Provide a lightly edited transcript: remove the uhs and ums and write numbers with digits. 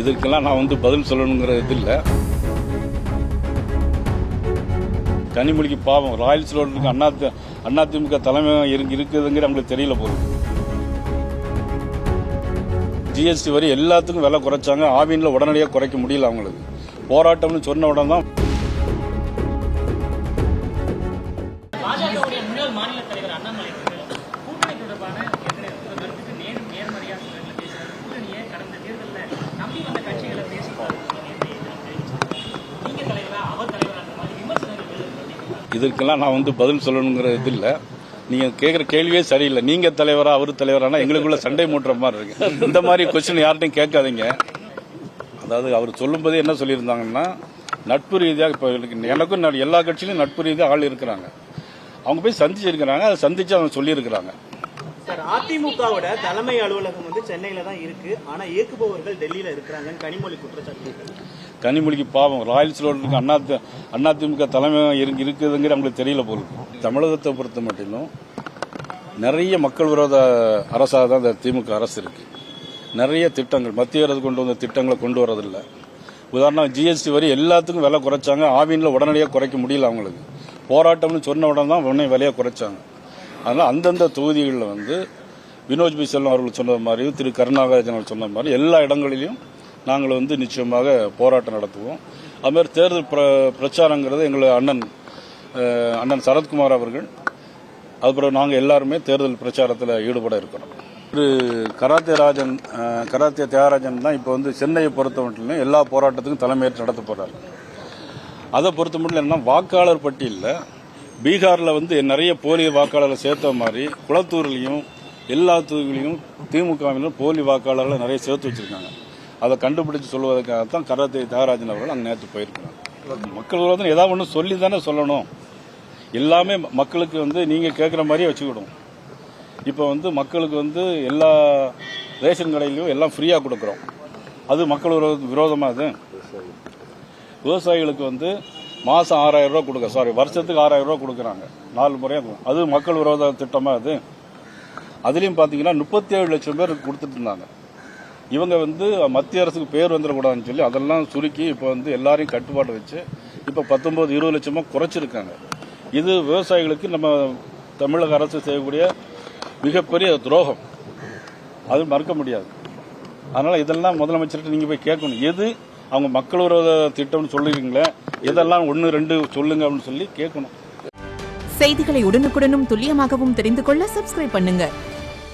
இதற்கெல்லாம் நான் பதில் சொல்லணுங்கிற இது இல்லை. கனிமொழிக்கு பாவம் ராயல்ஸ் ரோடுக்கு அதிமுக தலைமை இருக்குதுங்கிற அவங்களுக்கு தெரியல போகுது. ஜிஎஸ்டி வரி எல்லாத்துக்கும் விலை குறைச்சாங்க. ஆவின்ல உடனடியாக குறைக்க முடியல அவங்களுக்கு. போராட்டம்னு சொன்ன உடனே தான் இதற்கெல்லாம் நான் பதில் சொல்லணுங்கிற இது இல்லை. நீங்க கேட்குற கேள்வியே சரியில்லை. நீங்க தலைவரா அவரு தலைவரானா எங்களுக்குள்ள சண்டை மூட்டுற மாதிரி இருக்கு. இந்த மாதிரி கொஸ்டின் யார்ட்டையும் கேட்காதீங்க. அதாவது அவர் சொல்லும்போதே என்ன சொல்லியிருந்தாங்கன்னா, நட்பு ரீதியாக இப்போ எனக்கும் எல்லா கட்சியிலும் நட்பு ரீதியாக ஆள் இருக்கிறாங்க. அவங்க போய் சந்திச்சிருக்கிறாங்க. அதை சந்திச்சு அவங்க சொல்லியிருக்கிறாங்க. சார், அதிமுகவோட தலைமை அலுவலகம் சென்னையில தான் இருக்கு. ஆனா இயக்குபவர்கள் டெல்லியில இருக்கிறாங்க. கனிமொழி குற்றச்சாட்டு. கனிமொழிக்கு பாவம் ராயல்ஸ் ரோடுக்கு அதிமுக தலைமை இருக்குதுங்கிற அவங்களுக்கு தெரியல போகுது. தமிழகத்தை பொறுத்த மட்டும் நிறைய மக்கள் விரோத அரசாக தான் இந்த திமுக அரசு இருக்கு. நிறைய திட்டங்கள் மத்திய அரசு கொண்டு வந்த திட்டங்களை கொண்டு வரதில்லை. உதாரணம் ஜிஎஸ்டி வரி எல்லாத்துக்கும் விலை குறைச்சாங்க. ஆவின்ல உடனடியாக குறைக்க முடியல அவங்களுக்கு. போராட்டம்னு சொன்ன உடனே தான் உடனே விலையை குறைச்சாங்க. அதனால் அந்தந்த தொகுதிகளில் வினோத் பி செல்வம் அவர்கள் சொன்ன மாதிரி, திரு கருணாகரன் அவர்கள் சொன்ன மாதிரி எல்லா இடங்களிலும் நாங்கள் நிச்சயமாக போராட்டம் நடத்துவோம். அதுமாதிரி தேர்தல் பிரச்சாரங்கிறது எங்கள் அண்ணன் சரத்குமார் அவர்கள், அதுபோல் நாங்கள் எல்லாருமே தேர்தல் பிரச்சாரத்தில் ஈடுபட இருக்கிறோம். கராத்தே தியாகராஜன் தான் இப்போ சென்னையை பொறுத்த மட்டும் எல்லா போராட்டத்துக்கும் தலைமையேற்று நடத்த போறாரு. அதை பொறுத்த மட்டும் என்ன, வாக்காளர் பட்டியலில் பீகாரில் நிறைய போலி வாக்காளர்களை சேர்த்த மாதிரி குளத்தூர்லையும் எல்லா தொகுதிகளையும் திமுகவிலும் போலி வாக்காளர்களை நிறைய சேர்த்து வச்சிருக்காங்க. அதை கண்டுபிடிச்சு சொல்வதற்காகத்தான் கராத்தே தியாகராஜன் அவர்கள் அங்கே நேற்று போயிருக்கிறாங்க. மக்கள் ஏதாவது ஒன்று சொல்லி தானே சொல்லணும். எல்லாமே மக்களுக்கு நீங்க கேட்குற மாதிரியே வச்சுக்கிடும். இப்போ மக்களுக்கு எல்லா ரேஷன் கடையிலையும் எல்லாம் ஃப்ரீயாக கொடுக்குறோம். அது மக்கள் விரோதமாக. அது விவசாயிகளுக்கு மாதம் 6000 ரூபா கொடுக்க வருஷத்துக்கு 6000 ரூபா கொடுக்குறாங்க 4 முறையாக. அது மக்கள் விரோத திட்டமாக. அது அதுலேயும் பார்த்தீங்கன்னா 37 லட்சம் பேர் கொடுத்துட்டு இருந்தாங்க. இவங்க மத்திய அரசுக்கு பேர் வந்துடக்கூடாதுன்னு சொல்லி அதெல்லாம் சுருக்கி இப்போ எல்லாரையும் கட்டுப்பாடு வச்சு இப்போ 19-20 லட்சமா குறைச்சிருக்காங்க. இது விவசாயிகளுக்கு நம்ம தமிழக அரசு செய்யக்கூடிய மிகப்பெரிய துரோகம். அது மறுக்க முடியாது. அதனால இதெல்லாம் முதலமைச்சர்கிட்ட நீங்க போய் கேட்கணும். எது அவங்க மக்கள் விரோத திட்டம்னு சொல்லுவீங்களே, இதெல்லாம் 1, 2 சொல்லுங்க அப்படின்னு சொல்லி கேட்கணும். செய்திகளை உடனுக்குடனும் துல்லியமாகவும் தெரிந்து கொள்ள சப்ஸ்கிரைப் பண்ணுங்க.